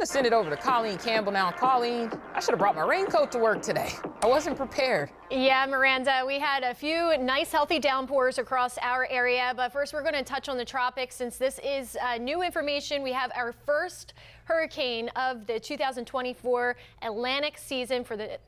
send it over to Colleen Campbell now. Colleen, I should have brought my raincoat to work today. I wasn't prepared. Yeah, Miranda, we had a few nice healthy downpours across our area, but first we're going to touch on the tropics since this is new information. We have our first hurricane of the 2024 Atlantic season for the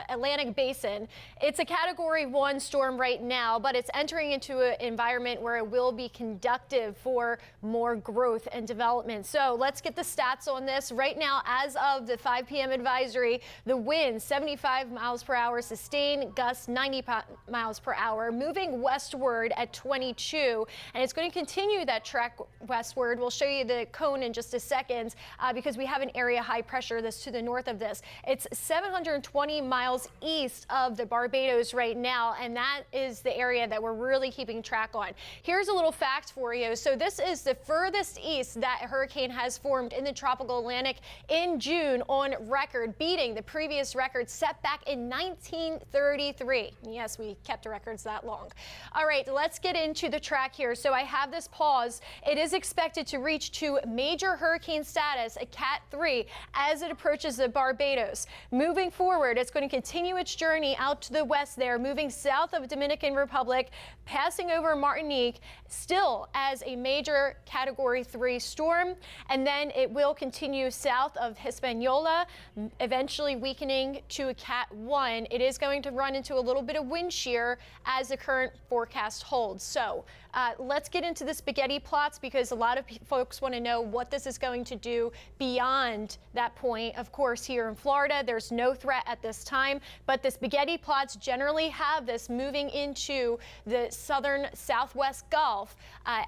Atlantic Basin. It's a Category 1 storm right now, but it's entering into an environment where it will be conducive for more growth and development. So let's get the stats on this. Right now, as of the 5 p.m. advisory, the wind 75 miles per hour sustained, gusts 90 miles per hour, moving westward at 22, and it's going to continue that track westward. We'll show you the cone in just a second because we have an area high pressure that's to the north of this. It's 720 miles east of the Barbados right now, and that is the area that we're really keeping track on. Here's a little fact for you. So this is the furthest east that a hurricane has formed in the tropical Atlantic in June on record, beating the previous record set back in 1933. Yes, we kept the records that long. All right, let's get into the track here. So I have this pause. It is expected to reach to major hurricane status, a Cat 3, as it approaches the Barbados. Moving forward, it's going to continue its journey out to the west there, moving south of Dominican Republic, passing over Martinique, still as a major Category 3 storm, and then it will continue south of Hispaniola, eventually weakening to a Cat 1. It is going to run into a little bit of wind shear as the current forecast holds. So let's get into the spaghetti plots because a lot of folks want to know what this is going to do beyond that point. Of course, here in Florida, there's no threat at this time, but the spaghetti plots generally have this moving into the southern southwest Gulf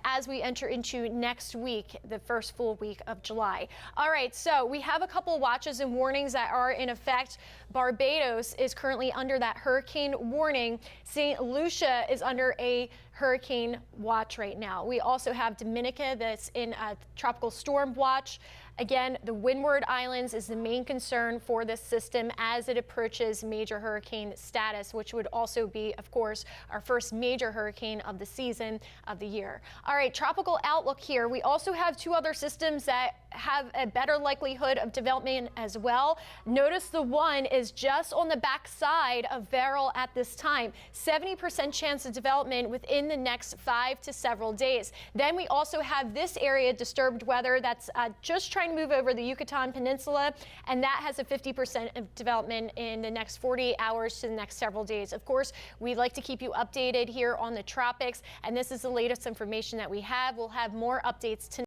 as we enter into next week, the first full week of July. All right, so we have a couple watches and warnings that are in effect. Barbados is currently under that hurricane warning. St. Lucia is under a hurricane watch right now. We also have Dominica that's in a tropical storm watch. Again, the Windward Islands is the main concern for this system as it approaches major hurricane status, which would also be, of course, our first major hurricane of the season of the year. All right, tropical outlook here. We also have two other systems that have a better likelihood of development as well. Notice the one is just on the back side of Beryl at this time. 70% chance of development within the next 5 to several days. Then we also have this area, disturbed weather, that's just trying to move over the Yucatan Peninsula, and that has a 50% of development in the next 48 hours to the next several days. Of course, we'd like to keep you updated here on the tropics, and this is the latest information that we have. We'll have more updates tonight.